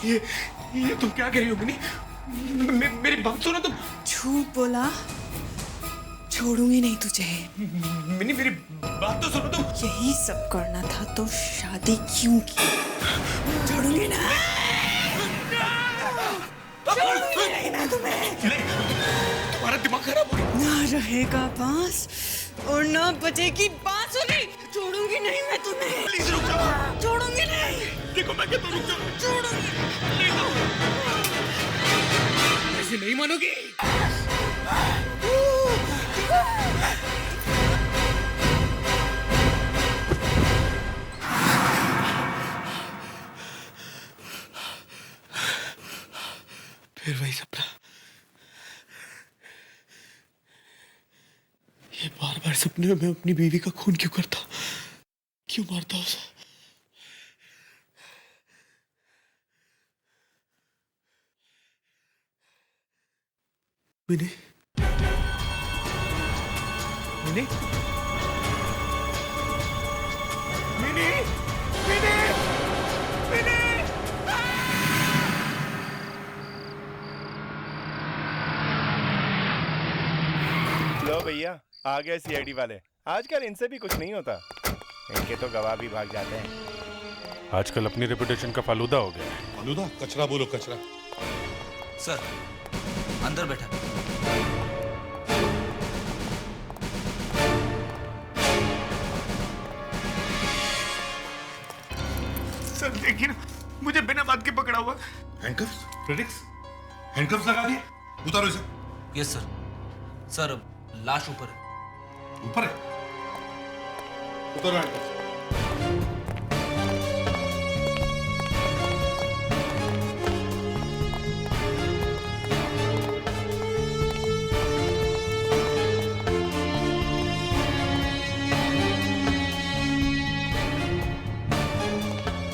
ये तुम क्या कह रही हो मिनी? मेरी बात सुनो तुम। झूठ बोला, छोड़ूंगी नहीं तुझे। मिनी मेरी बात तो सुनो तुम। यही सब करना था तो शादी क्यों की? छोड़ूंगी ना, छोड़ूंगी नहीं मैं तुम्हें। तुम्हारा दिमाग खराब हो गया। ना रहेगा बांस और ना बजेगी बांसुरी। छोड़ूंगी नहीं मैं तुम्हें। प्लीज रुक जाओ। छोड़ूंगी नहीं। देखो मैं कहता हूं रुक जाओ। छोड़ूंगी। ऐसे नहीं मानोगी। फिर वही सपना। ये बार बार सपने में मैं अपनी बीवी का खून क्यों करता, क्यों मारता उसे? मिनी मिनी मिनी मिनी मिनी। लो भैया, आ गए सीआईडी वाले। आजकल इनसे भी कुछ नहीं होता, इनके तो गवाह भी भाग जाते हैं। आजकल अपनी रेपुटेशन का फालूदा हो गया है। फालूदा? कचरा बोलो कचरा। सर अंदर बैठा। सर देखिए ना, मुझे बिना बात के पकड़ा हुआ। हैंडकफ्स? फ्रेडिक्स? हैंडकफ्स लगा दिए? उतारो इसे। Yes sir. सर अब लाश ऊपर है। ऊपर है? उतारो हैंडकफ्स।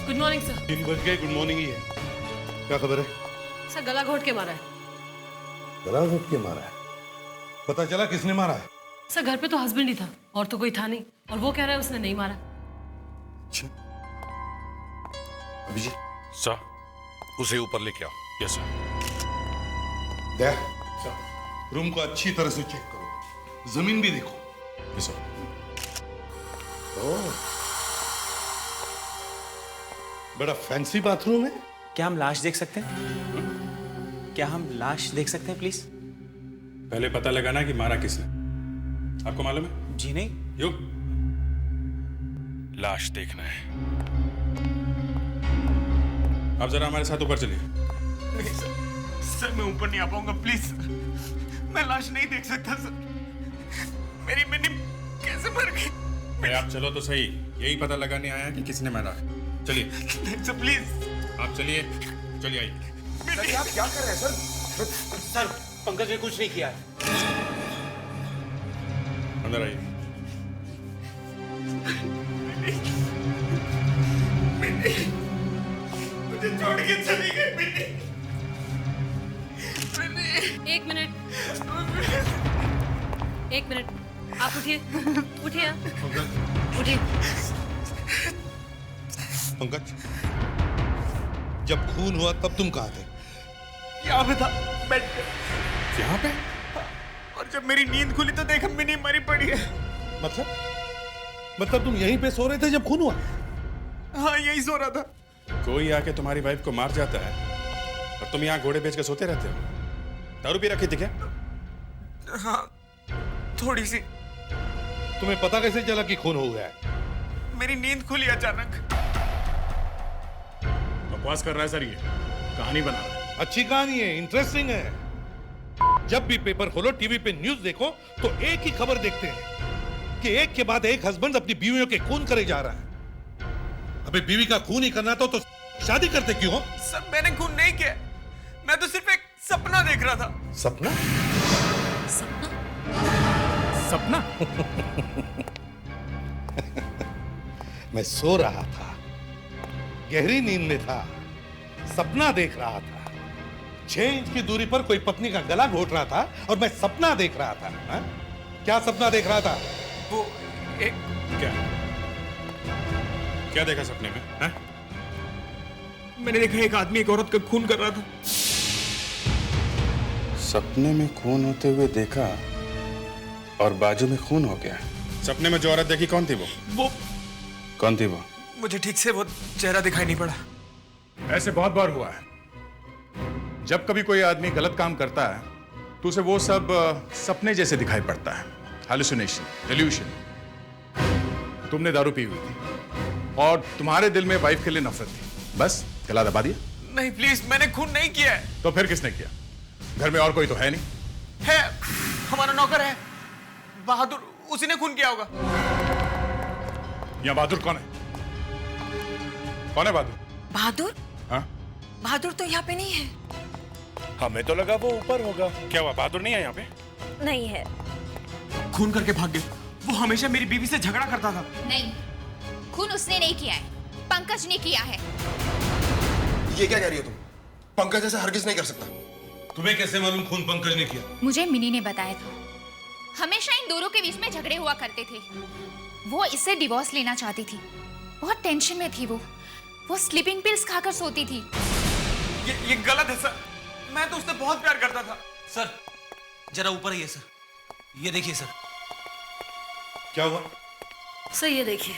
Good morning sir. 3 बज गए, गुड मॉर्निंग ही है। क्या खबर है? सर गला घोट के मारा है। गला घोट के मारा है? पता चला किसने मारा है? सर घर पे तो हस्बैंड ही था और तो कोई था नहीं, और वो कह रहा है उसने नहीं मारा। अच्छा। अभिजीत, सर उसे ऊपर लेके आओ। Yes sir. देख, रूम को अच्छी तरह से चेक करो, जमीन भी देखो। Yes sir. बड़ा फैंसी बाथरूम है। क्या हम लाश देख सकते हैं? क्या हम लाश देख सकते हैं प्लीज? पहले पता लगाना कि मारा किसने। आपको मालूम है? जी नहीं। युग, लाश देखना है। आप जरा हमारे साथ ऊपर चलिए। नहीं सर, सर मैं ऊपर नहीं आ पाऊंगा प्लीज। मैं लाश नहीं देख सकता सर। मेरी मिनी कैसे मर गई? अरे आप चलो तो सही, यही पता लगाने आया कि किसने मारा। चलिए नहीं सर प्लीज। आप चलिए, चलिए आइए। आप क्या कर रहे हैं सर? सर पंकज ने कुछ नहीं किया है। अंदर आइए। मुझे छोड़ के चली गई मिनी। एक मिनट, एक मिनट, आप उठिए, उठिए, उठिए। पंकज, जब खून हुआ तब तुम कहाँ थे? यहाँ पे था, बेड पे। यहाँ पे? और जब मेरी नींद खुली तो देखा मिनी मरी पड़ी है। मतलब तुम यहीं पे सो रहे थे जब खून हुआ? हाँ यही सो रहा था। कोई आके तुम्हारी वाइफ को मार जाता है और तुम यहाँ घोड़े बेच के सोते रहते हो। दारू पी रखी थी क्या? हाँ थोड़ी सी। तुम्हें पता कैसे चला कि खून हो गया है? मेरी नींद खुली अचानक। बकवास कर रहा है सर, ये कहानी बना रहा है। अच्छी कहानी है, इंटरेस्टिंग है। जब भी पेपर खोलो, टीवी पे न्यूज देखो तो एक ही खबर देखते हैं कि एक के बाद एक हस्बैंड अपनी बीवियों के खून करे जा रहा है। अबे बीवी का खून ही करना तो शादी करते क्यों हो? सर मैंने खून नहीं किया, मैं तो सिर्फ एक सपना देख रहा था। सपना? सपना? मैं सो रहा था, गहरी नींद में था, सपना देख रहा था। 6 इंच की दूरी पर कोई पत्नी का गला घोट रहा था और मैं सपना देख रहा था। हा? क्या सपना देख रहा था? वो एक क्या? क्या देखा सपने में? मैंने देखा एक आदमी एक औरत का खून कर रहा था। सपने में खून होते हुए देखा और बाजू में खून हो गया। सपने में जो औरत देखी कौन थी वो कौन थी वो? मुझे ठीक से वो चेहरा दिखाई नहीं पड़ा। ऐसे बहुत बार हुआ है। जब कभी कोई आदमी गलत काम करता है तो उसे वो सब सपने जैसे दिखाई पड़ता है, हैलुसिनेशन, डिल्यूशन। तुमने दारू पी हुई थी और तुम्हारे दिल में वाइफ के लिए नफरत थी, बस गला दबा दिया। नहीं प्लीज, मैंने खून नहीं किया है। तो फिर किसने किया? घर में और कोई तो है नहीं। है, हमारा नौकर है बहादुर, उसी ने खून किया होगा। यहाँ बहादुर कौन है? कौन है बहादुर? बहादुर? हाँ? बहादुर तो यहाँ पे नहीं है। हमें तो लगा वो ऊपर होगा। क्या हुआ, बहादुर नहीं है यहाँ पे? नहीं है। खून करके भाग गए। वो हमेशा मेरी बीवी से झगड़ा करता था। नहीं, खून उसने नहीं किया है, पंकज ने किया है। ये क्या कह रही हो तुम? पंकज ऐसा हरगिज नहीं कर सकता। तुम्हें कैसे मालूम खून पंकज ने किया? मुझे मिनी ने बताया था। हमेशा इन दोनों के बीच में झगड़े हुआ करते थे। वो इससे डिवोर्स लेना चाहती थी, बहुत टेंशन में थी वो स्लीपिंग पिल्स खाकर सोती थी। ये गलत है सर, मैं तो उससे बहुत प्यार करता था। सर जरा ऊपर आइए सर, ये देखिए सर। क्या हुआ? सर ये देखिए।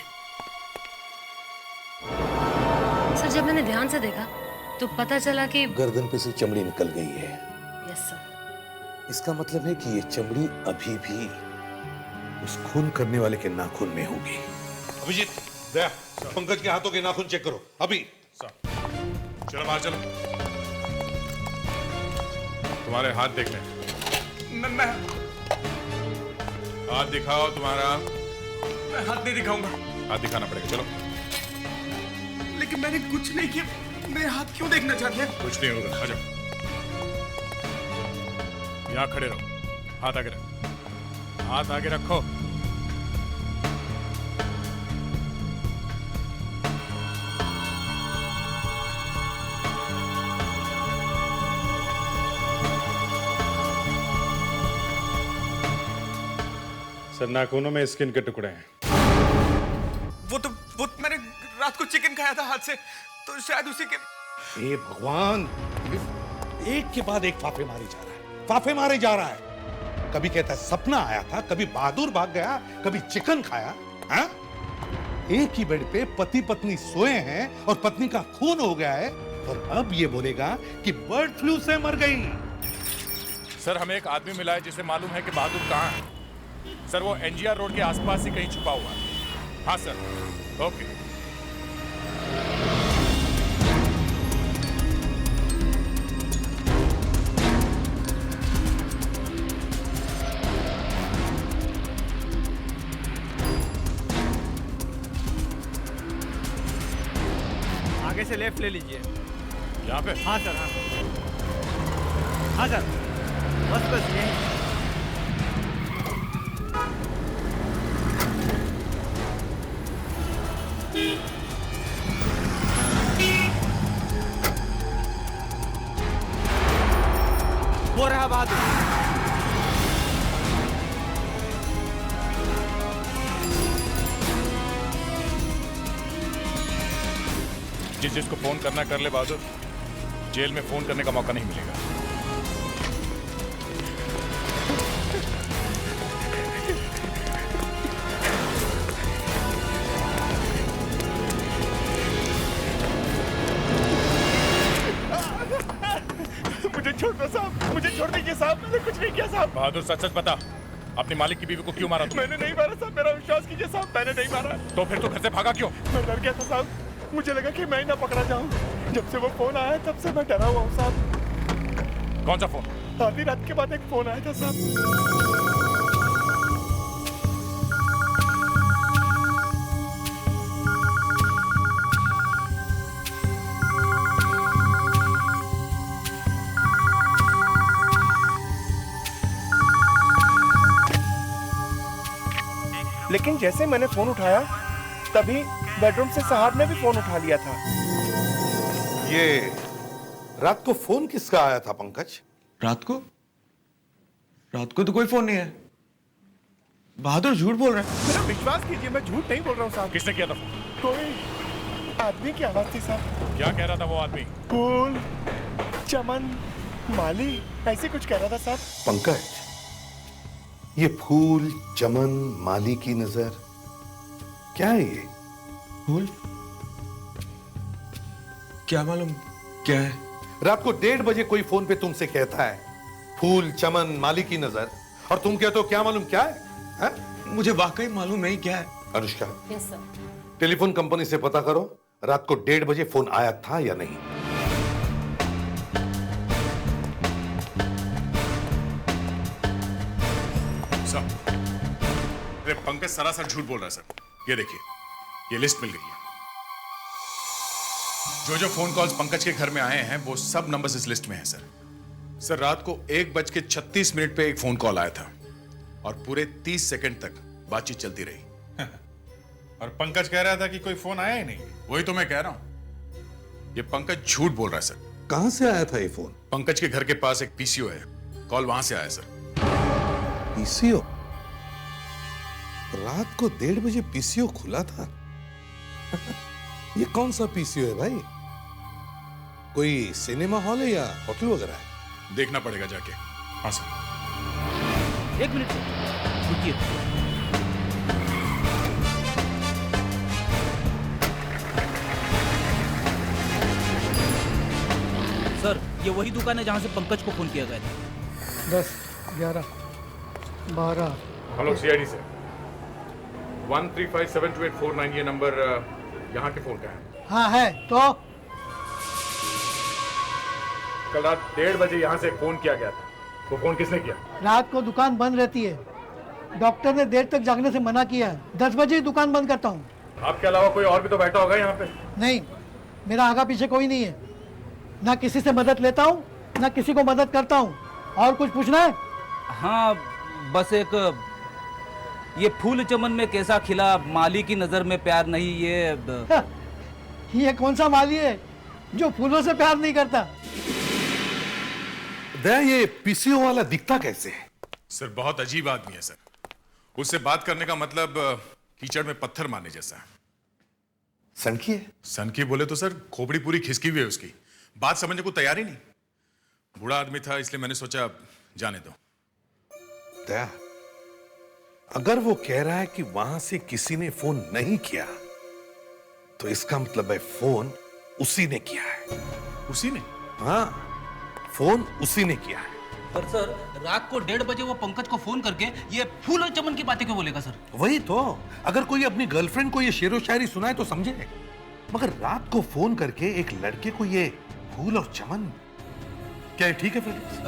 सर जब मैंने ध्यान से देखा तो पता चला कि गर्दन पे से चमड़ी निकल गई है। Yes sir. इसका मतलब है कि ये चमड़ी अभी भी उस खून करने वाले के नाखून में होगी। अभिजीत, दया, पंकज के हाथों के नाखून चेक करो अभी। चलो बाहर चलो। तुम्हारे हाथ देख लें। मैं हाथ दिखाओ तुम्हारा। मैं हाथ नहीं दिखाऊंगा। हाथ दिखाना पड़ेगा, चलो। लेकिन मैंने कुछ नहीं किया, मेरे हाथ क्यों देखना चाहते हैं? कुछ नहीं होगा, आ जाओ। यहाँ खड़े रहो, हाथ आगे रखो, हाथ आगे रखो। सर नाखूनों में स्किन के टुकड़े हैं। वो मैंने रात को चिकन खाया था हाथ से, तो शायद उसी के। हे भगवान, एक के बाद एक फाफे मारे जा रहा है, फाफे मारे जा रहा है। कभी कहता है सपना आया था, कभी बहादुर भाग गया, कभी चिकन खाया। हाँ? एक ही बेड पे पति पत्नी सोए हैं और पत्नी का खून हो गया है, और अब ये बोलेगा कि बर्ड फ्लू से मर गई। सर हमें एक आदमी मिला है जिसे मालूम है कि बहादुर कहाँ है। सर वो एनजीआर रोड के आसपास ही कहीं छुपा हुआ है। हाँ सर, ओके। आगे से लेफ्ट ले लीजिए। यहाँ पे? हाँ सर, हाँ हाँ सर, बस यही। वो रहा बहादुर। जिसको फोन करना कर ले बहादुर, जेल में फोन करने का मौका नहीं मिलेगा। मुझे छोड़ दो साहब, मुझे छोड़ दीजिए साहब, मैंने कुछ नहीं किया साहब। बहादुर सच सच बता, अपने मालिक की बीवी को क्यों मारा तूने? मैंने नहीं मारा साहब, मेरा विश्वास कीजिए साहब, मैंने नहीं मारा। तो फिर तू घर से भागा क्यों? मैं डर गया था साहब, मुझे लगा कि मैं ही ना पकड़ा जाऊं। जब से वो फोन आया तब से मैं डरा हुआ हूँ साहब। कौन सा फोन? आधी रात के बाद एक फोन आया था साहब। लेकिन जैसे मैंने फोन उठाया तभी बेडरूम से साहब ने भी फोन उठा लिया था। ये रात को फोन किसका आया था पंकज? रात को तो कोई फोन नहीं है। बहादुर झूठ बोल रहा है। मेरा विश्वास कीजिए, मैं झूठ नहीं बोल रहा हूँ साहब। किसने किया था फोन? आदमी की आवाज थी साहब। क्या कह रहा था वो आदमी? फूल, चमन, माली, ऐसे कुछ कह रहा था साहब। पंकज, ये फूल, चमन, माली की नजर, क्या है ये? फूल? क्या मालूम क्या है? रात को 1:30 बजे कोई फोन पे तुमसे कहता है फूल, चमन, माली की नजर, और तुम कहते हो क्या मालूम क्या है? मुझे वाकई मालूम नहीं क्या है। Anushka, yes sir. Telephone company से पता करो रात को 1:30 बजे फोन आया था या नहीं। सर, अरे पंकज सरासर झूठ बोल रहा है सर। ये देखिए, ये लिस्ट मिल गई है। जो जो फोन कॉल्स पंकज के घर में आए हैं वो सब नंबर्स इस लिस्ट में हैं सर। सर, रात को 1:36 पे एक फोन कॉल आया था और पूरे 30 सेकंड तक बातचीत चलती रही। और पंकज कह रहा था कि कोई फोन आया ही नहीं। वही तो मैं कह रहा हूं, ये पंकज झूठ बोल रहा है सर। कहां से आया था ये फोन? पंकज के घर के पास एक पीसीओ है, कॉल वहां से आया सर। पीसीओ? रात को 1:30 बजे पीसीओ खुला था? ये कौन सा पीसीओ है भाई? कोई सिनेमा हॉल है या होटल वगैरह है? देखना पड़ेगा जाके। हाँ सर। 1 मिनट सर, रुकिए। सर, ये वही दुकान है जहां से पंकज को फोन किया गया था। 10, 11, 12। हेलो सीआईडी से 1357284 ये नंबर यहाँ के फोन का है। हाँ है तो कल रात 1:30 बजे यहाँ से फोन किया गया था। वो फोन किसने किया? रात को दुकान बंद रहती है। डॉक्टर ने देर तक जागने से मना किया है। 10 बजे ही दुकान बंद करता हूँ। आपके अलावा कोई और भी तो बैठा होगा यहाँ पे? नहीं, मेरा आगा पीछे कोई नहीं है। ना किसी से मदद लेता हूँ ना किसी को मदद करता हूँ। और कुछ पूछना है? हाँ, बस एक ये फूल चमन में कैसा खिला, माली की नजर में प्यार नहीं, ये कौन सा माली है जो फूलों से प्यार नहीं करता? दया, ये पीसीओ वाला दिखता कैसे है? सर, बहुत अजीब आदमी है सर। उससे बात करने का मतलब कीचड़ में पत्थर मारने जैसा है। सनकी है? सनकी बोले तो सर खोपड़ी पूरी खिसकी हुई है उसकी, बात समझने को तैयार ही नहीं। बूढ़ा आदमी था इसलिए मैंने सोचा जाने दो। दया, अगर वो कह रहा है कि वहां से किसी ने फोन नहीं किया तो इसका मतलब है फोन उसी ने किया है। उसी ने? हाँ, फोन उसी ने किया है। पर सर, रात को 1:30 बजे वो पंकज को फोन करके ये फूल और चमन की बातें क्यों बोलेगा सर? वही तो, अगर कोई अपनी गर्लफ्रेंड को ये शेरो शायरी सुनाए तो समझे, मगर रात को फोन करके एक लड़के को ये फूल और चमन, क्या ठीक है फ्रेंड्स?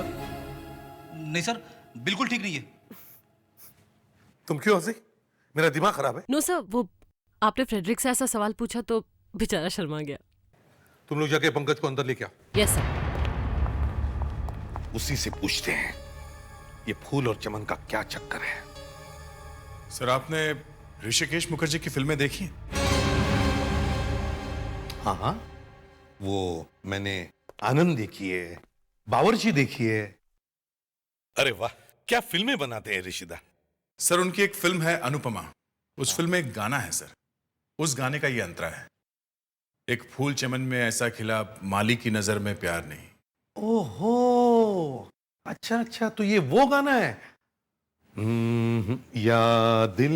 नहीं सर, बिल्कुल ठीक नहीं है। तुम क्यों हंसी? मेरा दिमाग खराब है? नो सर, वो आपने फ्रेडरिक से ऐसा सवाल पूछा तो बेचारा शर्मा गया। तुम लोग जाके पंकज को अंदर लेके आओ। Yes sir. उसी से पूछते हैं ये फूल और चमन का क्या चक्कर है। सर, आपने ऋषिकेश मुखर्जी की फिल्में देखी हैं? हाँ हाँ, वो मैंने आनंद देखी है, बावर्ची देखी है। अरे वाह, क्या फिल्में बनाते हैं ऋषिदा। सर, उनकी एक फिल्म है अनुपमा, उस फिल्म में एक गाना है सर, उस गाने का ये अंतरा है, एक फूल चमन में ऐसा खिला, माली की नजर में प्यार नहीं। ओहो, अच्छा अच्छा, तो ये वो गाना है। या दिल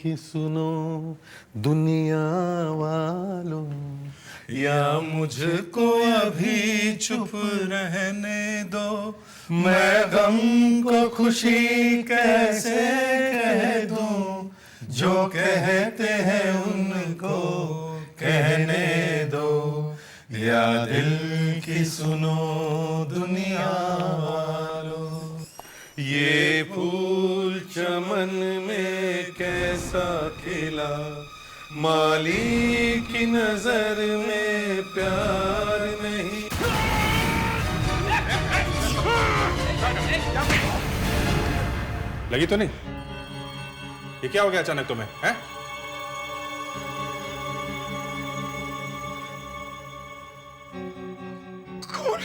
की सुनो दुनिया वालों, या मुझको अभी चुप रहने दो, मैं गम को खुशी कैसे कह दूं, जो कहते हैं उनको कहने दो, या दिल की सुनो दुनिया वालों, ये फूल चमन में कैसा खिला, माली की नजर में प्यार नहीं। लगी तो नहीं? ये क्या हो गया अचानक तुम्हें, हैं? कौन?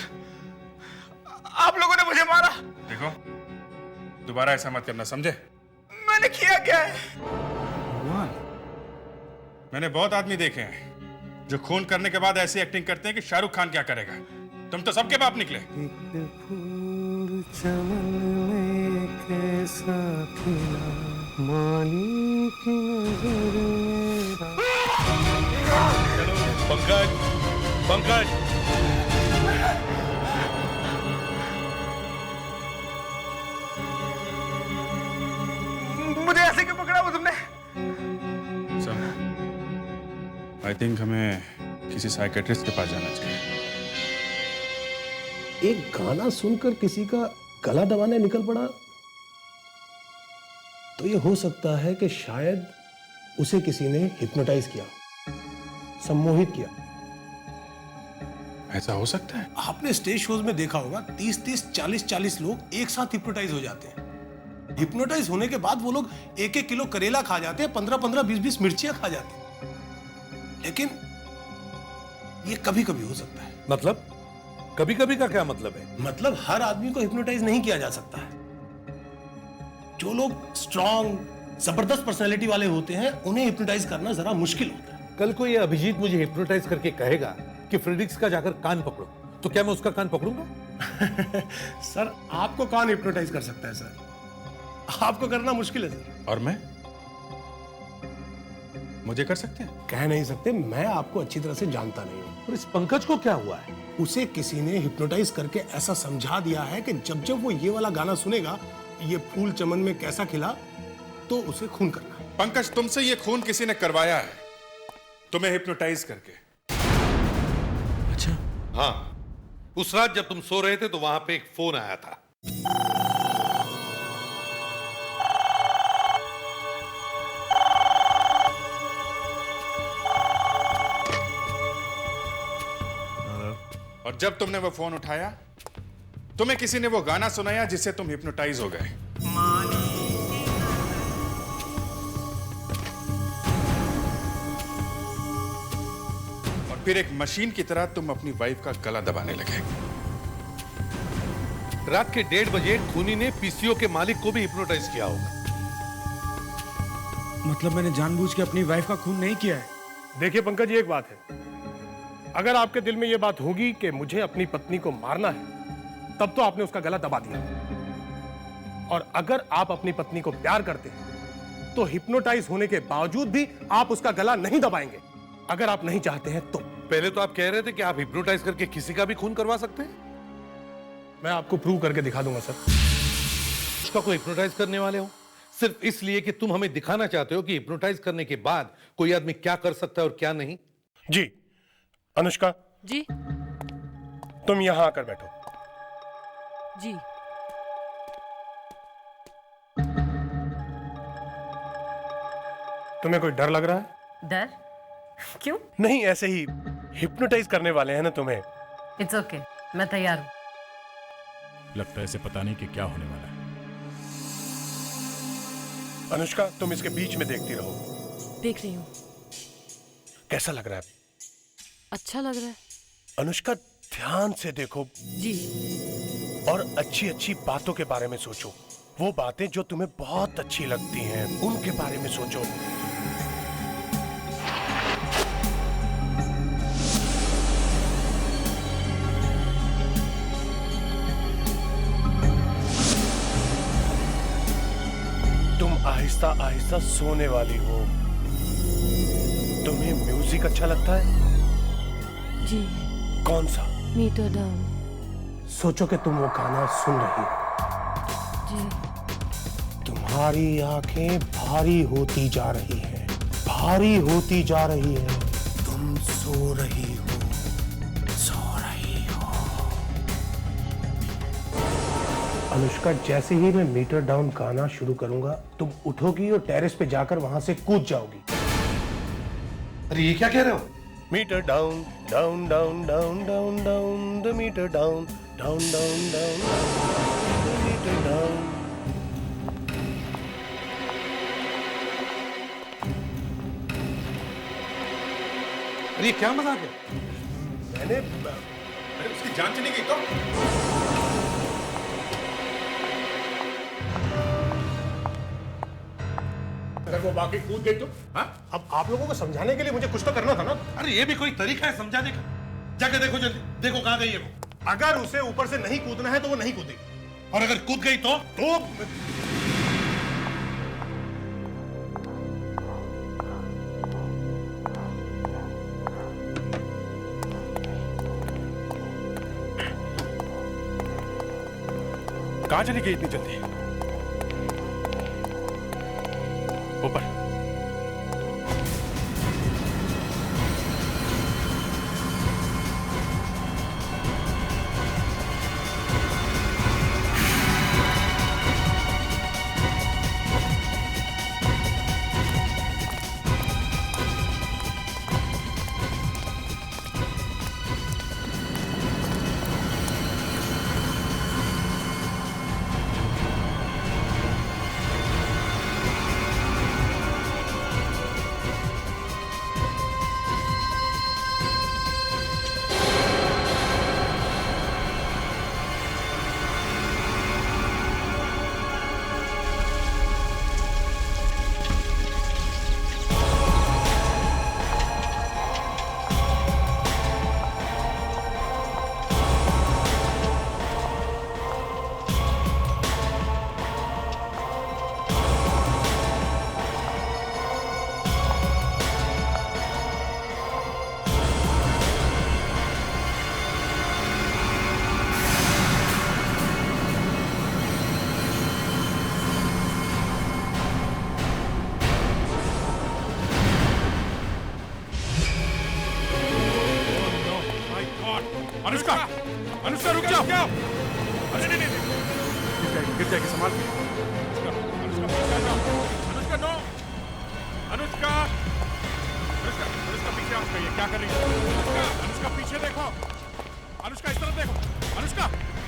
आप लोगों ने मुझे मारा? देखो, दोबारा ऐसा मत करना, समझे? मैंने किया क्या है? मैंने बहुत आदमी देखे हैं, जो खून करने के बाद ऐसी एक्टिंग करते हैं कि शाहरुख खान क्या करेगा। तुम तो सबके बाप निकले। फूल चमन में कैसा खिला माली की नजर मेरा। पंकज, पंकज, मुझे ऐसे क्यों पकड़ा वो तुमने? आई थिंक हमें किसी साइकेट्रिस्ट के पास जाना चाहिए। एक गाना सुनकर किसी का गला दबाने निकल पड़ा, तो ये हो सकता है कि शायद उसे किसी ने हिप्नोटाइज किया, सम्मोहित किया। ऐसा हो सकता है? आपने स्टेज शोज में देखा होगा 30-30, 40-40 लोग एक साथ हिप्नोटाइज हो जाते हैं। हिप्नोटाइज होने के बाद वो लोग 1-1 किलो करेला खा जाते हैं, 15-15, 20-20 मिर्चियां खा जाते हैं। लेकिन ये कभी कभी हो सकता है। मतलब कभी कभी का क्या मतलब है? मतलब हर आदमी को हिप्नोटाइज नहीं किया जा सकता है। जो लोग स्ट्रांग, जबरदस्त पर्सनैलिटी वाले होते हैं, उन्हें हिप्नोटाइज करना जरा मुश्किल होता है। कल को ये अभिजीत मुझे हिप्नोटाइज करके कहेगा कि फ्रेडिक्स का जाकर कान पकड़ो, तो क्या मैं उसका कान पकड़ूंगा? सर, आपको कान हिप्नोटाइज कर सकता है सर, आपको करना मुश्किल है सर। और मैं? मुझे कर सकते हैं? कह नहीं सकते, मैं आपको अच्छी तरह से जानता नहीं हूं। और इस पंकज को क्या हुआ है? उसे किसी ने हिप्नोटाइज करके ऐसा समझा दिया है कि जब जब वो ये वाला गाना सुनेगा, ये फूल चमन में कैसा खिला, तो उसे खून करना है। पंकज, तुमसे ये खून किसी ने करवाया है, तुम्हें हिप्नोटाइज करके। अच्छा? हाँ, उस रात जब तुम सो रहे थे तो वहां पे एक फोन आया था। और जब तुमने वो फोन उठाया, तुम्हें किसी ने वो गाना सुनाया जिससे तुम हिप्नोटाइज हो गए। और फिर एक मशीन की तरह तुम अपनी वाइफ का गला दबाने लगे। रात के 1:30 बजे खूनी ने पीसीओ के मालिक को भी हिप्नोटाइज किया होगा। मतलब मैंने जानबूझ के अपनी वाइफ का खून नहीं किया है। देखिए पंकज, ये एक बात है, अगर आपके दिल में यह बात होगी कि मुझे अपनी पत्नी को मारना है, तब तो आपने उसका गला दबा दिया। और अगर आप अपनी पत्नी को प्यार करते हैं, तो हिप्नोटाइज होने के बावजूद भी आप उसका गला नहीं दबाएंगे। अगर आप नहीं चाहते हैं तो। पहले तो आप कह रहे थे कि आप हिप्नोटाइज करके किसी का भी खून करवा सकते हैं। मैं आपको प्रूव करके दिखा दूंगा सर। उसका कोई हिप्नोटाइज करने वाले हो सिर्फ इसलिए कि तुम हमें दिखाना चाहते हो कि हिप्नोटाइज करने के बाद कोई आदमी क्या कर सकता है और क्या नहीं। जी अनुष्का जी, तुम यहां आकर बैठो। जी। तुम्हें कोई डर लग रहा है? डर? क्यों? नहीं, ऐसे ही हिप्नोटाइज करने वाले हैं ना तुम्हें। इट्स ओके, मैं तैयार हूं। लगता है इसे पता नहीं कि क्या होने वाला है। अनुष्का, तुम इसके बीच में देखती रहो। देख रही हूँ। कैसा लग रहा है? अच्छा लग रहा है। अनुष्का, ध्यान से देखो जी, और अच्छी अच्छी बातों के बारे में सोचो। वो बातें जो तुम्हें बहुत अच्छी लगती हैं, उनके बारे में सोचो। तुम आहिस्ता आहिस्ता सोने वाली हो। तुम्हें म्यूजिक अच्छा लगता है? जी। कौन सा? Meter down. सोचो कि तुम वो गाना सुन रही हो। जी। तुम्हारी आंखें भारी होती जा रही हैं, भारी होती जा रही हैं। तुम सो रही हो, सो रही हो। अनुष्का, जैसे ही मैं मीटर डाउन गाना शुरू करूंगा, तुम उठोगी और टेरेस पे जाकर वहां से कूद जाओगी। अरे ये क्या कह रहे हो? Meter down, down down down down down, the meter down, down down down, the meter down. अरे ये क्या मजाक है? मैंने उसकी जान चली गई तो? अगर वो बाकी कूद गई तो? हाँ? अब आप लोगों को समझाने के लिए मुझे कुछ तो करना था ना। अरे ये भी कोई तरीका है समझाने का? जाके देखो जल्दी, देखो कहाँ गई है वो। अगर उसे ऊपर से नहीं कूदना है तो वो नहीं कूदेगी, और अगर कूद गई तो कहाँ चली गई इतनी जल्दी? ऊपर। अनुष्का, अनुष्का रुक जाओ। अरे नहीं नहीं, गिर जाएगी, संभाल के। अनुष्का पीछे आ जाओ। अनुष्का नो, अनुष्का, अनुष्का, अनुष्का पीछे आओ। ये क्या कर रही है? अनुष्का, अनुष्का पीछे देखो। अनुष्का इस तरफ देखो। अनुष्का,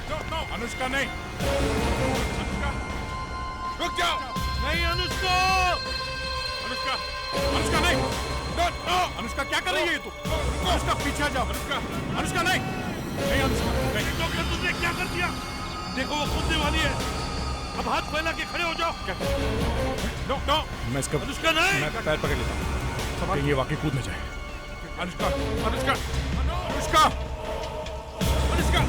नो नो, अनुष्का नहीं। अनुष्का, रुक जाओ। नहीं अनुष्का, अनुष्का, अनुष्का नहीं। नो नो, अनुष्का क्या कर रही है तू? अनुष्का पीछे आ जाओ। अनुष्का, अनुष्का नहीं। नहीं अनुष्का, नहीं। तो क्या तुमने क्या कर दिया? देखो वो कूदने वाली है। अब हाथ फैला के खड़े हो जाओ। क्या? नो नो, मैं इसका अनुष्का नहीं। मैं पैर पकड़ लेता हूँ कि ये वाकई कूद न जाए। अनुष्का, अनुष्का, अनुष्का, अनुष्का,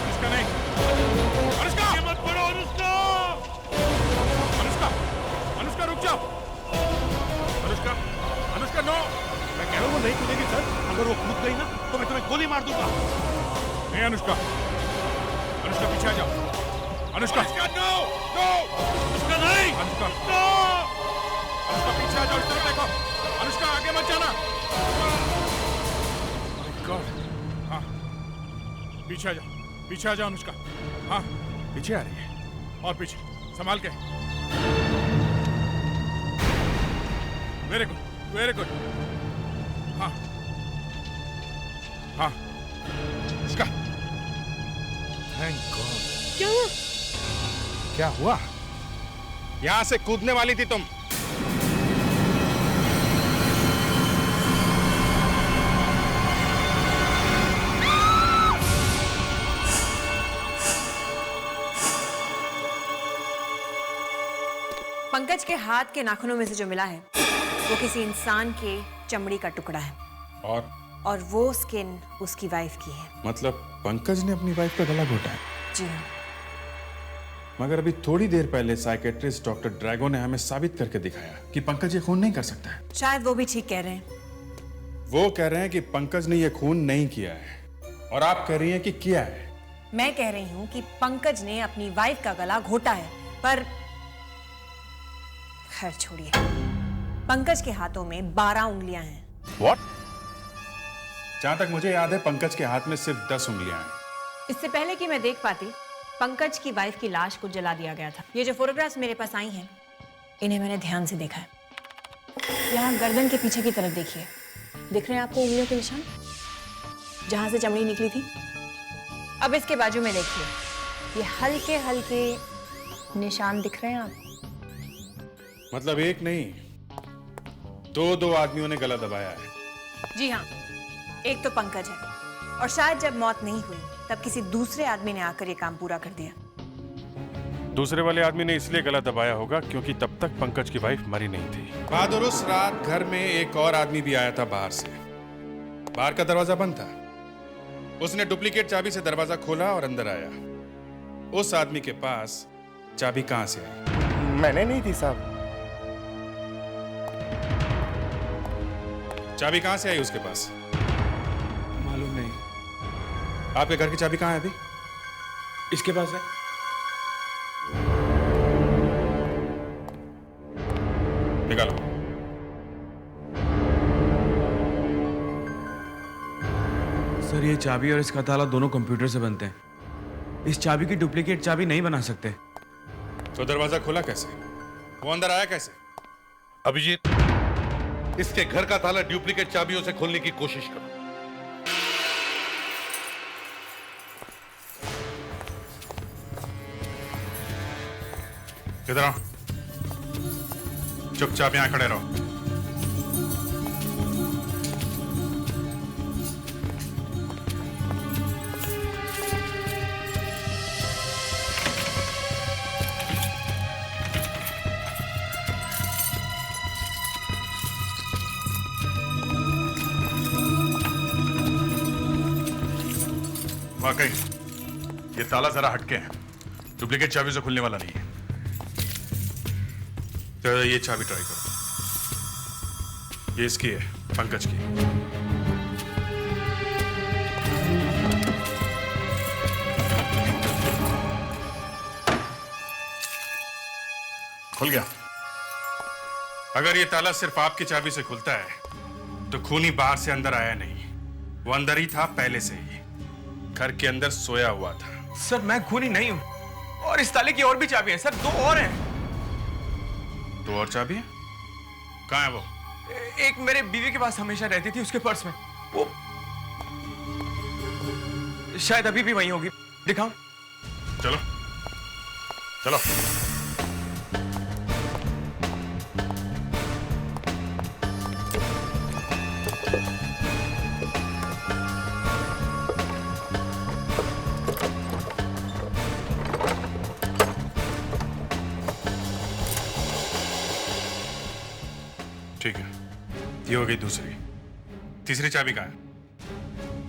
अनुष्का नहीं। अनुष्का मत पड़ो। अनुष्का, अनुष्का, अनुष्का रुक जाओ। अनुष्का, अनुष्का नो। मैं कह रहा हूँ वो नहीं कूदेगी सर। अगर वो कूद गई ना तो मैं तुम्हें गोली मार दूंगा। नहीं अनुष्का, अनुष्का पीछे आ जाओ। अनुष्का, नो नो, अनुष्का नहीं। अनुष्का नो, अनुष्का पीछे आ जाओ। इस तरफ देखो। अनुष्का आगे मत जाना। My God. हाँ पीछे आ जाओ, पीछे आ जाओ अनुष्का। हाँ पीछे आ रही है, और पीछे संभाल के। Very good, very good. हाँ हाँ, इसका थैंक गॉड। क्या हुआ? क्या हुआ? यहां से कूदने वाली थी तुम। पंकज के हाथ के नाखूनों में से जो मिला है वो किसी इंसान के चमड़ी का टुकड़ा है, और वो स्किन उसकी वाइफ की है। मतलब पंकज ने अपनी वाइफ का गला घोटा है? जी हाँ। मगर अभी थोड़ी देर पहले साइकेट्रिस्ट डॉक्टर ड्रैगो ने हमें साबित करके दिखाया कि पंकज ये खून नहीं कर सकता है। शायद वो भी ठीक कह रहे हैं। वो कह रहे हैं कि पंकज ने ये खून नहीं किया है, और आप कह रही हैं कि किया है। मैं कह रही हूँ कि पंकज ने अपनी वाइफ का गला घोटा है, पर खैर छोड़िए। पंकज के हाथों में 12 उंगलियां हैं। What? जहां तक मुझे याद है पंकज के हाथ में सिर्फ 10 उंगलियां हैं। इससे पहले कि मैं देख पाती, पंकज की वाइफ की लाश को जला दिया गया था। ये जो फोटोग्राफ्स मेरे पास आई हैं, इन्हें मैंने ध्यान से देखा है। यहाँ गर्दन के पीछे की तरफ देखिए, दिख रहे हैं आपको उंगलियों के निशान, जहां से चमड़ी निकली थी। अब इसके बाजू में देखिए, ये हल्के हल्के निशान दिख रहे हैं आपको? मतलब एक नहीं, दो आदमियों ने गला दबाया है। जी हाँ, एक तो पंकज है, और शायद जब मौत नहीं हुई तब किसी दूसरे आदमी ने आकर ये काम पूरा कर दिया। दूसरे वाले आदमी ने इसलिए गला दबाया होगा क्योंकि तब तक पंकज की वाइफ मरी नहीं थी। बहादुर, उस रात घर में एक और आदमी भी आया था बाहर से। बाहर का दरवाजा बंद था। उसने डुप्लीकेट चाबी से दरवाजा खोला और अंदर आया। उस आदमी के पास चाबी कहां से आई? मैंने नहीं दी साहब। चाबी कहां से आई उसके पास? मालूम नहीं। आपके घर की चाबी कहां है अभी? इसके पास है। निकालो। सर, ये चाबी और इसका ताला दोनों कंप्यूटर से बनते हैं। इस चाबी की डुप्लीकेट चाबी नहीं बना सकते। तो दरवाजा खुला कैसे? वो अंदर आया कैसे? अभिजीत, इसके घर का ताला डुप्लीकेट चाबियों से खोलने की कोशिश करो। इधर आओ। चुपचाप यहां खड़े रहो। वाकई ये ताला जरा हटके है, डुप्लीकेट चाबी से खुलने वाला नहीं है। तो ये चाबी ट्राई करो। ये इसकी है, पंकज की। खुल गया। अगर ये ताला सिर्फ आपकी चाबी से खुलता है तो खूनी बाहर से अंदर आया नहीं, वो अंदर ही था पहले से ही, घर के अंदर सोया हुआ था। सर, मैं खूनी नहीं हूं। और इस ताले की और भी चाबी है सर, 2 और हैं। 2 और चाबी है? कहां है वो? एक मेरे बीवी के पास हमेशा रहती थी, उसके पर्स में। वो शायद अभी भी वहीं होगी। दिखाऊं? चलो चलो। ठीक है, ये हो गई दूसरी। तीसरी चाबी कहां है?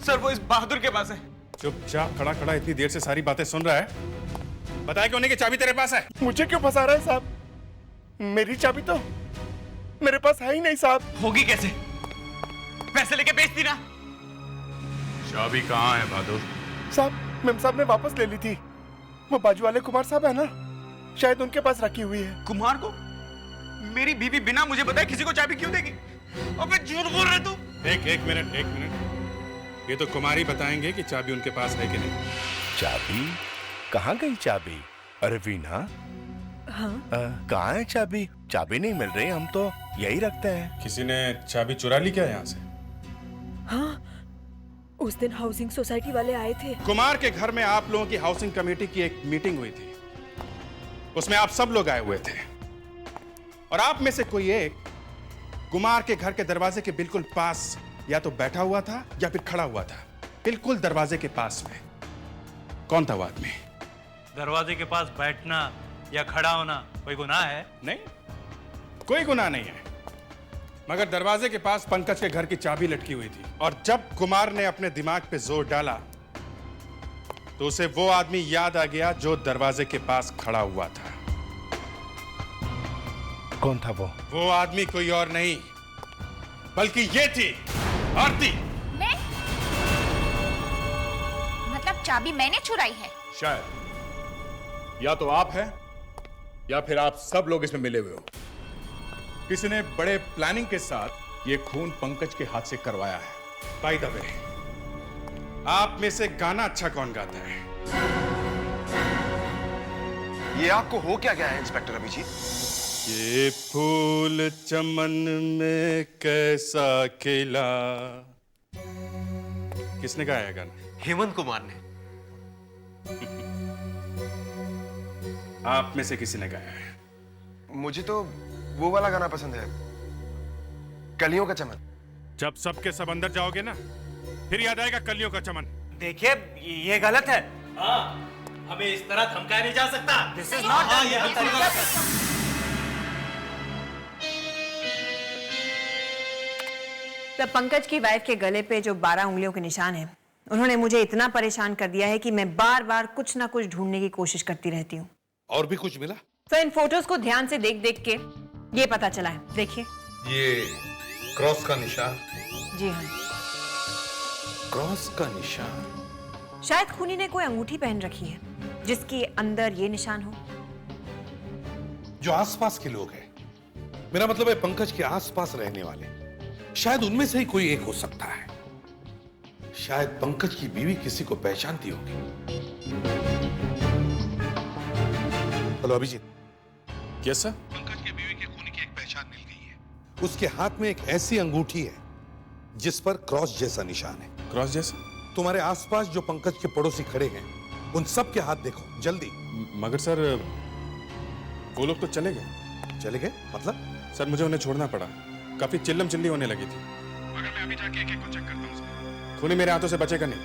सर, वो इस बहादुर के पास है। चुपचाप खड़ा खड़ा इतनी देर से सारी बातें सुन रहा है। बताया क्यों नहीं कि चाबी तेरे पास है? मुझे क्यों फंसा रहा है साहब? मेरी चाबी तो मेरे पास है ही नहीं साहब। होगी कैसे? पैसे लेके बेच दी ना। चाबी कहां है बहादुर? साहब, मेम साहब ने वापस ले ली थी। वो बाजू वाले कुमार साहब है ना, शायद उनके पास रखी हुई है। कुमार को? मेरी बीवी बिना मुझे बताए किसी को चाबी क्यों देगी? अबे झूठ बोल रहे तू। एक मिनट। ये तो कुमारी बताएंगे कि चाबी उनके पास है कि नहीं। चाबी? कहाँ गई चाबी? अरे वीना, हाँ? कहाँ है चाबी? चाबी नहीं मिल रही, हम तो यही रखते हैं। किसी ने चाबी चुरा ली क्या यहाँ से? हाँ, उस दिन हाउसिंग सोसाइटी वाले आए थे। कुमार के घर में आप लोगों की हाउसिंग कमेटी की एक मीटिंग हुई थी। उसमें आप सब लोग आए हुए थे और आप में से कोई एक कुमार के घर के दरवाजे के बिल्कुल पास या तो बैठा हुआ था या फिर खड़ा हुआ था, बिल्कुल दरवाजे के पास में। कौन था वो आदमी? दरवाजे के पास बैठना या खड़ा होना कोई गुनाह है? नहीं, कोई गुनाह नहीं है, मगर दरवाजे के पास पंकज के घर की चाबी लटकी हुई थी और जब कुमार ने अपने दिमाग पे जोर डाला तो उसे वो आदमी याद आ गया जो दरवाजे के पास खड़ा हुआ था। कौन था वो? वो आदमी कोई और नहीं बल्कि ये थी आरती। मैं? मतलब चाबी मैंने चुराई है? शायद, या तो आप हैं या फिर आप सब लोग इसमें मिले हुए हो। किसी ने बड़े प्लानिंग के साथ ये खून पंकज के हाथ से करवाया है। बाय द वे, आप में से गाना अच्छा कौन गाता है? ये आपको हो क्या गया है इंस्पेक्टर अभिजीत? ये फूल चमन में कैसा खिला। किसने गाया है गाना? हेमंत कुमार ने। आप में से किसी ने गाया है? मुझे तो वो वाला गाना पसंद है, कलियों का चमन। जब सबके सब अंदर जाओगे ना, फिर याद आएगा कलियों का चमन। देखिए, ये गलत है। हमें इस तरह धमकाया नहीं जा सकता। This is not done. ये तरीका तब पंकज की वाइफ के गले पे जो 12 उंगलियों के निशान हैं, उन्होंने मुझे इतना परेशान कर दिया है कि मैं बार बार कुछ ना कुछ ढूंढने की कोशिश करती रहती हूँ। और भी कुछ मिला? तो इन फोटोज को ध्यान से देख देख के ये पता चला है। देखिए, ये क्रॉस का निशान। जी हाँ, क्रॉस का निशान। शायद खूनी ने कोई अंगूठी पहन रखी है जिसके अंदर ये निशान हो। जो आसपास के लोग हैं, मेरा मतलब है पंकज के आसपास रहने वाले, शायद उनमें से ही कोई एक हो सकता है। शायद पंकज की बीवी किसी को पहचानती होगी। Hello Abhijit. Yes sir. Pankaj की बीवी के खूनी की एक पहचान मिल गई है। उसके हाथ में एक ऐसी अंगूठी है जिस पर क्रॉस जैसा निशान है। क्रॉस जैसा? तुम्हारे आसपास जो पंकज के पड़ोसी खड़े हैं, उन सब के हाथ देखो जल्दी। मगर सर वो लोग तो चले गए। चले गए मतलब? सर मुझे उन्हें छोड़ना पड़ा, काफी चिल्लम चिल्ली होने लगी थी। मगर मैं अभी जाके एक एक को चेक करता हूँ सर। खूनी मेरे हाथों से बचेगा नहीं।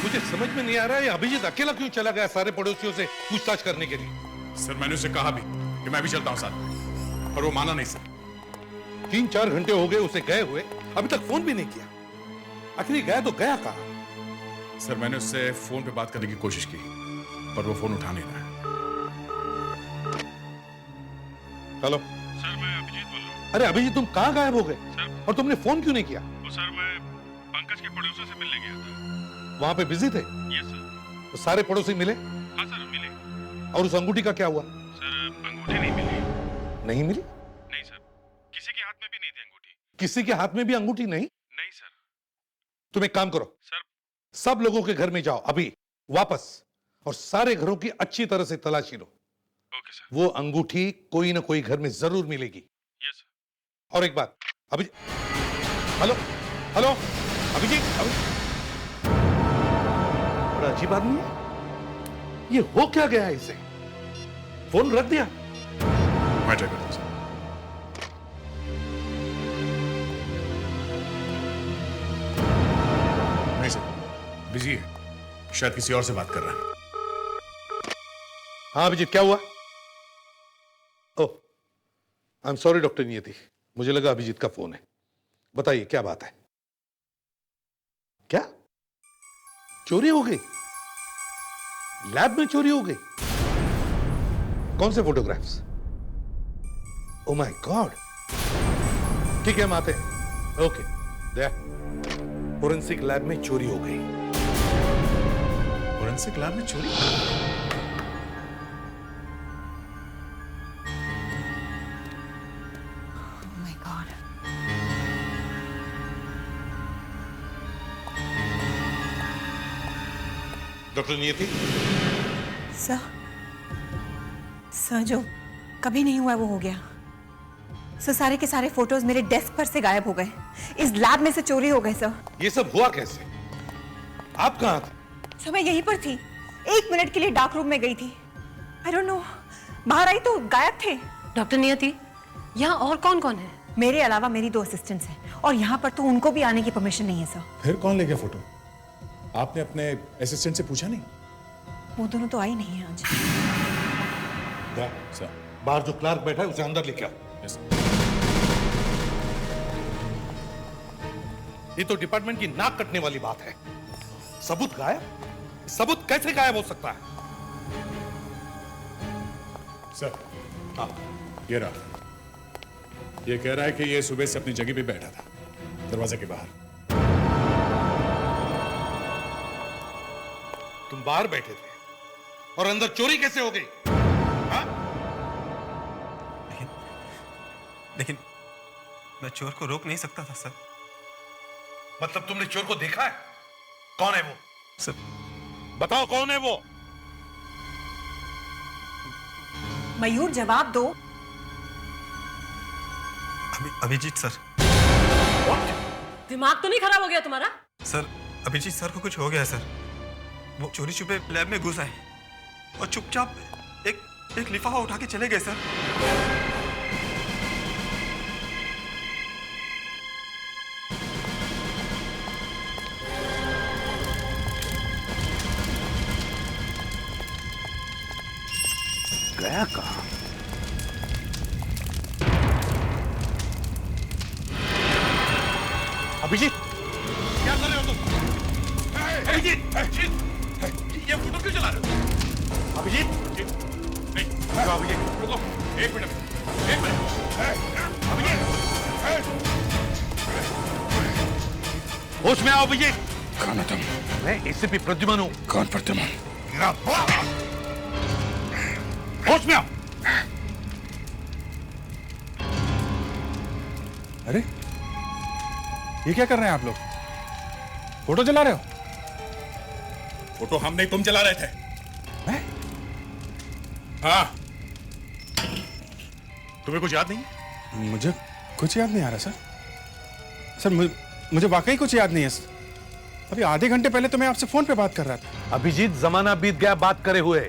मुझे समझ में नहीं आ रहा है अभिजीत अकेला क्यों चला गया सारे पड़ोसियों से पूछताछ करने के लिए? सर मैंने उसे कहा भी कि मैं भी चलता हूँ साथ में, पर वो माना नहीं सर। 3-4 घंटे हो गए उसे गए हुए, अभी तक फोन भी नहीं किया। आखिर गया तो गया कहाँ? सर मैंने उससे फोन पे बात करने की कोशिश की, पर वो फोन उठा नहीं रहा है। हेलो सर, मैं अभिजीत बोल रहा हूँ। अरे अभिजीत, तुम कहाँ गायब हो गए? सर, और तुमने फोन क्यों नहीं किया? वो सर मैं पंकज के पड़ोसियों से मिलने गया था। वहां पे बिजी थे? Yes sir. तो सारे पड़ोसी मिले? हाँ सर, मिले। और उस अंगूठी का क्या हुआ? सर अंगूठी नहीं मिली। नहीं मिली? नहीं सर, किसी के हाथ में भी नहीं थी अंगूठी। किसी के हाथ में भी अंगूठी नहीं? नहीं सर। तुम एक काम करो सर, सब लोगों के घर में जाओ अभी वापस, और सारे घरों की अच्छी तरह से तलाशी लो। Okay sir. वो अंगूठी कोई ना कोई घर में जरूर मिलेगी। Yes sir. और एक बात अभी, हेलो हेलो अभिजीत, बड़ा अजीब आदमी है ये। हो क्या गया है इसे? फोन रख दिया? मैं ट्राई करता हूँ सर। नहीं सर, बिजी है, शायद किसी और से बात कर रहा है। हाँ अभिजीत, क्या हुआ? ओह आई एम सॉरी डॉक्टर नियति, मुझे लगा अभिजीत का फोन है। बताइए क्या बात है? क्या चोरी हो गई? लैब में चोरी हो गई? कौन से फोटोग्राफ्स? Oh my God. ठीक है हम आते हैं। ओके दया, फोरेंसिक लैब में चोरी हो गई। फोरेंसिक लैब में चोरी? डॉक्टर नियति। सर जो कभी नहीं हुआ वो हो गया। सर सारे के सारे फोटोज मेरे डेस्क पर से गायब हो गए, इस लैब में से चोरी हो गए। सर ये सब हुआ कैसे? आप कहाँ थे? सर मैं यहीं पर थी, 1 मिनट के लिए डार्क रूम में गई थी। आई डोंट नो, बाहर आई तो गायब थे। डॉक्टर नियति, यहाँ और कौन कौन है? मेरे अलावा मेरी 2 असिस्टेंट्स हैं, और यहाँ पर तो उनको भी आने की परमिशन नहीं है। सर फिर कौन ले गया फोटो? आपने अपने असिस्टेंट से पूछा नहीं? वो दोनों तो आई नहीं है आज। सर बाहर जो क्लार्क बैठा है उसे अंदर लेके आओ। यस। ये तो डिपार्टमेंट की नाक कटने वाली बात है। सबूत गायब? सबूत कैसे गायब हो सकता है? सर हाँ ये रहा। ये कह रहा है कि ये सुबह से अपनी जगह पे बैठा था, दरवाजे के बाहर। तुम बाहर बैठे थे और अंदर चोरी कैसे हो गई? हाँ? लेकिन मैं चोर को रोक नहीं सकता था सर। मतलब तुमने चोर को देखा है? कौन है वो? सर बताओ कौन है वो? मयूर जवाब दो। अभिजीत सर। दिमाग तो नहीं खराब हो गया तुम्हारा? सर अभिजीत सर को कुछ हो गया सर। वो चोरी छुपे लैब में घुस आए और चुपचाप एक लिफाफा उठा के चले गए सर। गया कहां? अभिजीत, क्या कर रहे हो तुम? अभिजीत, ये फोटो क्यों चला रहे हो? अभिजीत, नहीं, अभिजीत, रुको, एक मिनट, अभिजीत, होश में आओ अभिजीत। कौन हो तुम? मैं एसीपी प्रद्युमन हूँ। कौन प्रद्युमन? होश में आओ। अरे ये क्या कर रहे हैं आप लोग? फोटो जला रहे हो? फोटो हम नहीं, तुम जला रहे थे। मैं? हाँ। तुम्हें कुछ याद नहीं? मुझे कुछ याद नहीं आ रहा सर। सर मुझे वाकई कुछ याद नहीं है सर। अभी आधे घंटे पहले तो मैं आपसे फोन पे बात कर रहा था। अभिजीत, जमाना बीत गया बात करे हुए।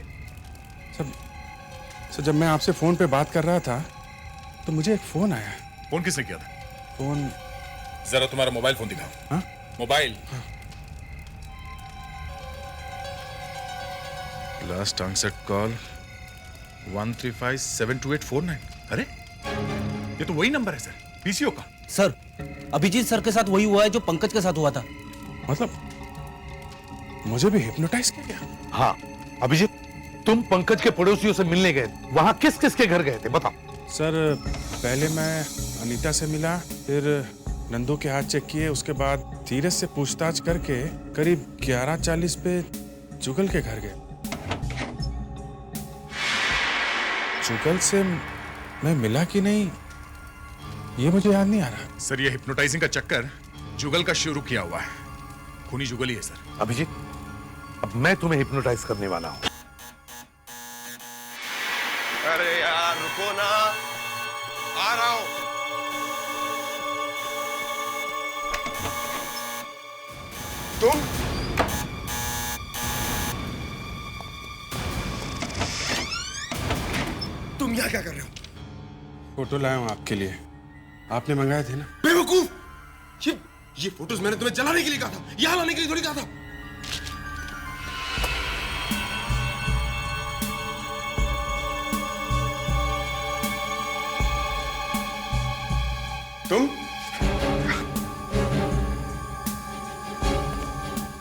सर जब मैं आपसे फोन पे बात कर रहा था तो मुझे एक फोन आया। फोन किसने किया था? फोन जरा तुम्हारा मोबाइल फोन दिखाओ। हाँ? मोबाइल। Last answered call 135728449। अरे ये तो वही नंबर है सर, पीसीओ का। सर अभिजीत सर के साथ वही हुआ है जो पंकज के साथ हुआ था। मतलब मुझे भी हिप्नोटाइज किया गया? हाँ अभिजीत, तुम पंकज के पड़ोसियों से मिलने गए, वहां किस किस के घर गए थे बताओ। सर पहले मैं अनीता से मिला, फिर नंदू के हाथ चेक किए, उसके बाद धीरज से पूछताछ करके करीब 11:40 पे जुगल के घर गए। जुगल से मैं मिला कि नहीं ये मुझे याद नहीं आ रहा। सर ये हिप्नोटाइजिंग का चक्कर जुगल का शुरू किया हुआ है। खूनी जुगल ही है सर। अभिजीत, अब मैं तुम्हें हिप्नोटाइज करने वाला हूं। अरे यार रुको ना, आ रहा हूं। तुम यहाँ क्या कर रहे हो? फोटो लाया हूं आपके लिए, आपने मंगाए थे ना। बेवकूफ, ये फोटोज मैंने तुम्हें जलाने के लिए कहा था, यहाँ लाने के लिए थोड़ी कहा था।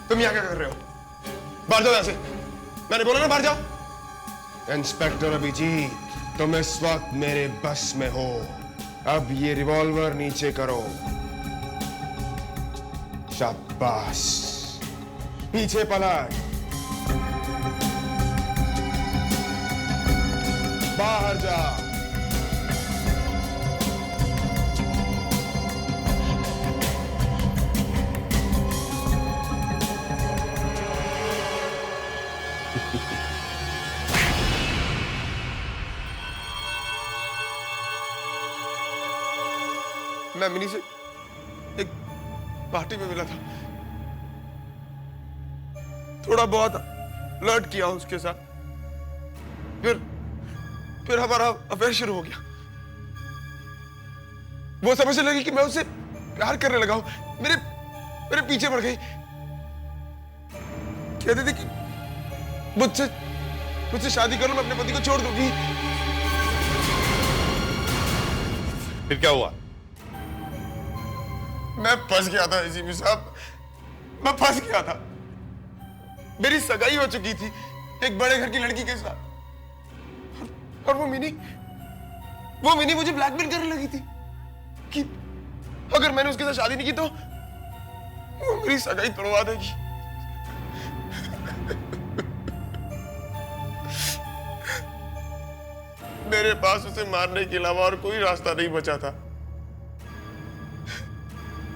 तुम यहाँ क्या कर रहे हो? बाहर जाओ यहाँ से, मैंने बोला ना बाहर जाओ। इंस्पेक्टर अभिजीत, तुम इस वक्त मेरे बस में हो। अब ये रिवॉल्वर नीचे करो। शाबाश, पीछे पलट, बाहर जा। मैं मिनी से एक पार्टी में मिला था, थोड़ा बहुत फ्लर्ट किया उसके साथ, फिर हमारा अफेयर शुरू हो गया। वो समझने लगी कि मैं उससे प्यार करने लगा हूं, मेरे पीछे पड़ गई। कहते थे कि मुझसे शादी कर लो, मैं अपने पति को छोड़ दूंगी। फिर क्या हुआ? मैं फंस गया था एसीपी साहब, मैं फंस गया था। मेरी सगाई हो चुकी थी एक बड़े घर की लड़की के साथ, और वो मिनी मुझे ब्लैकमेल करने लगी थी कि अगर मैंने उसके साथ शादी नहीं की तो वो मेरी सगाई तोड़वा देगी। मेरे पास उसे मारने के अलावा और कोई रास्ता नहीं बचा था,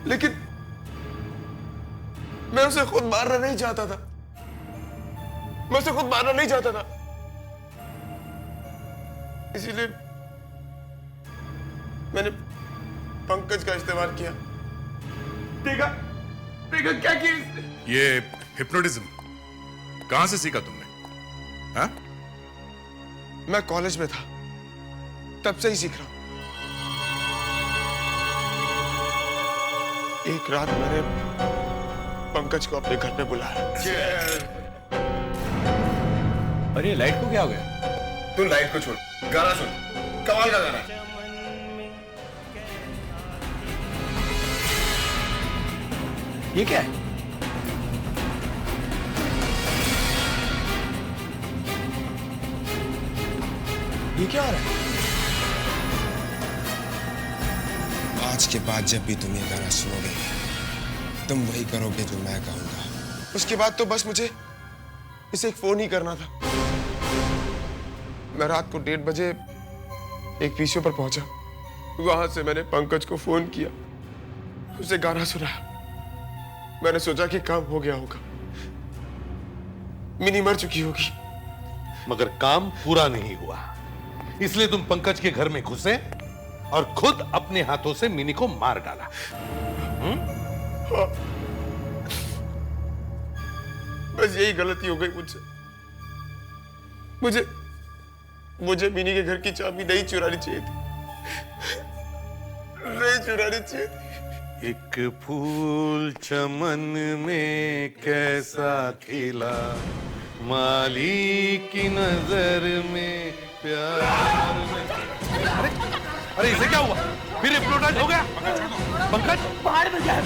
लेकिन मैं उसे खुद मारना नहीं चाहता था। मैं उसे खुद मारना नहीं चाहता था, इसीलिए मैंने पंकज का इस्तेमाल किया। देखा क्या किया इसने? ये हिप्नोटिज्म कहां से सीखा तुमने? हाँ? मैं कॉलेज में था, तब से ही सीख रहा हूं। एक रात मैंने पंकज को अपने घर पे बुलाया। अरे लाइट को क्या हो गया? तू लाइट को छोड़, गाना सुन, कमाल का गाना है। ये क्या है? ये क्या हो रहा है? आज के बाद जब भी तुम ये गाना सुनोगे, तुम वही करोगे जो मैं कहूंगा। उसके बाद तो बस मुझे इसे एक फोन ही करना था। मैं रात को 1:30 बजे एक पीसीओ पर पहुंचा। वहां से मैंने पंकज को फोन किया, उसे गाना सुनाया। मैंने सोचा कि काम हो गया होगा, मिनी मर चुकी होगी। मगर काम पूरा नहीं हुआ, इसलिए तुम पंकज के घर में घुसे और खुद अपने हाथों से मिनी को मार डाला। हाँ। बस यही गलती हो गई मुझसे। मुझे मिनी के घर की चाबी नहीं चुरानी चाहिए थी, नहीं चुरानी चाहिए थी। एक फूल चमन में कैसा खिला, माली की नजर में प्यार में। अरे इसे क्या हुआ? फिर हिप्नोटाइज हो गया? पंकज बाहर में क्या है?